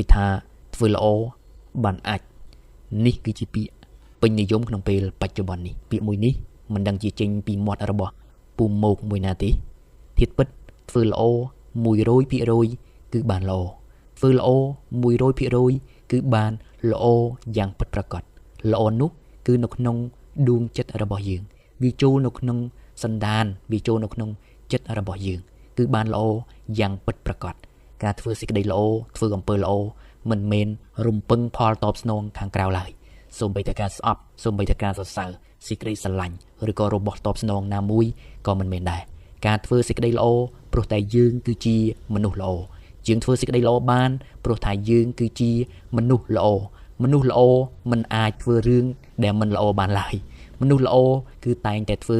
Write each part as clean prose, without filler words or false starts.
គេថាធ្វើល្អបានអាចនេះគឺជាពាក្យពេញនិយមក្នុងពេលបច្ចុប្បន្ននេះពាក្យមួយនេះមិនដឹងជាចេញពីមាត់របស់ពូម៉ោកមួយណាទេធៀបពិតធ្វើល្អ 100% គឺបានល្អធ្វើល្អ 100% គឺបានល្អយ៉ាងពិតប្រាកដល្អនោះគឺនៅក្នុងដួងចិត្តរបស់យើងវាចូលនៅក្នុងសន្តានវាចូលនៅក្នុងចិត្តរបស់យើងគឺបានល្អយ៉ាងពិតប្រាកដការធ្វើសេចក្តីល្អធ្វើអំពើល្អមិនមែនរំពឹងផលតបស្នងខាងក្រៅឡើយសូម្បីតែការស្អប់សូម្បីតែការសរសើរសេចក្តីស្រឡាញ់ឬក៏របស់តបស្នងណាមួយក៏មិនមែនដែរការធ្វើសេចក្តីល្អព្រោះតែយើងគឺជាមនុស្សល្អយើងធ្វើសេចក្តីល្អបានព្រោះតែយើងគឺជាមនុស្សល្អមនុស្សល្អមិនអាចធ្វើរឿងដែលមិនល្អបានឡើយមនុស្សល្អគឺតែងតែធ្វើ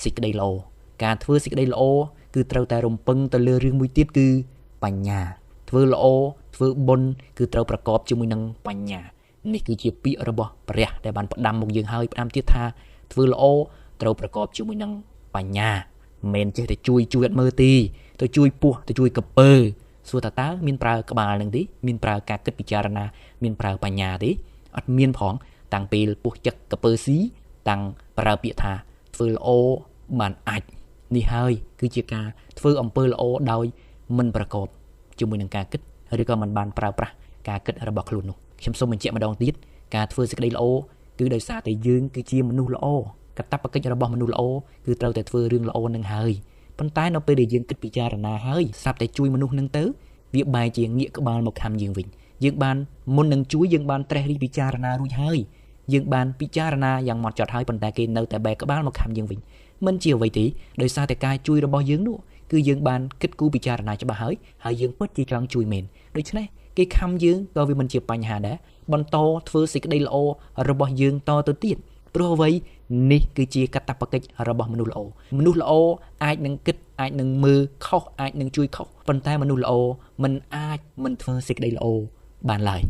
សេចក្តីល្អការធ្វើសេចក្តីល្អគឺត្រូវតែរំពឹងទៅលើរឿងមួយទៀតគឺបញ្ញាធ្វើល្អធ្វើបុណ្យគឺត្រូវប្រកបជាមួយនឹងបញ្ញានេះគឺជាពាក្យរបស់ព្រះដែលបានផ្ដាំមកយើងហើយផ្ដាំទៀតថាធ្វើល្អត្រូវប្រកបជាមួយនឹងបញ្ញាមិនមែនចេះតែជួយអត់មើលទេទៅជួយពោះទៅជួយកពើសួរតើមានប្រើក្បាលនឹងទេមានប្រើការគិតពិចារណាមានប្រើបញ្ញាទេអត់មានផងតាំងពេលពោះចឹកកពើស៊ីតាំងប្រើពាក្យថាធ្វើល្អបានអាចនេះហើយគឺជាការធ្វើអំពើល្អដោយមិនប្រកបជាមួយនឹងការគិតឬក៏មិនបានប្រើប្រាស់ការគិតរបស់ខ្លួននោះខ្ញុំសូមបញ្ជាក់ម្ដងទៀតការធ្វើសេចក្តីល្អគឺដោយសារតែយើងគឺជាមនុស្សល្អកាតព្វកិច្ចរបស់មនុស្សល្អគឺត្រូវតែធ្វើរឿងល្អនឹងហើយប៉ុន្តែនៅពេលដែលយើងគិតពិចារណាហើយស្រាប់តែជួយមនុស្សនឹងទៅវាបែរជាងាកក្បាលមកខំយើងវិញយើងបានមុននឹងជួយយើងបានត្រេះរិះពិចារណារួចហើយយើងបានពិចារណាយ៉ាងម៉ត់ចត់ហើយប៉ុន្តែគេនៅតែបែរក្បាលមកខំយើងវិញមិនជាអ្វីទេដោយសារតែការជួយរបស់យើងនោះគឺយើងបានគិតគូរពិចារណាច្បាស់ហើយយើងពិតជាចង់ជួយមែនដូច្នេះគេខំយើងក៏វាមិនជាបញ្ហាដែរបន្តធ្វើសេចក្តីល្អរបស់យើងតទៅទៀតព្រោះអ្វីនេះគឺជាកាតព្វកិច្ចរបស់មនុស្សល្អអាចនឹងគិតអាចនឹងមើលខុសអាចនឹងជួយខុសប៉ុន្តែមនុស្សល្អមិនអាចមិនធ្វើសេចក្តីល្អបានឡើយ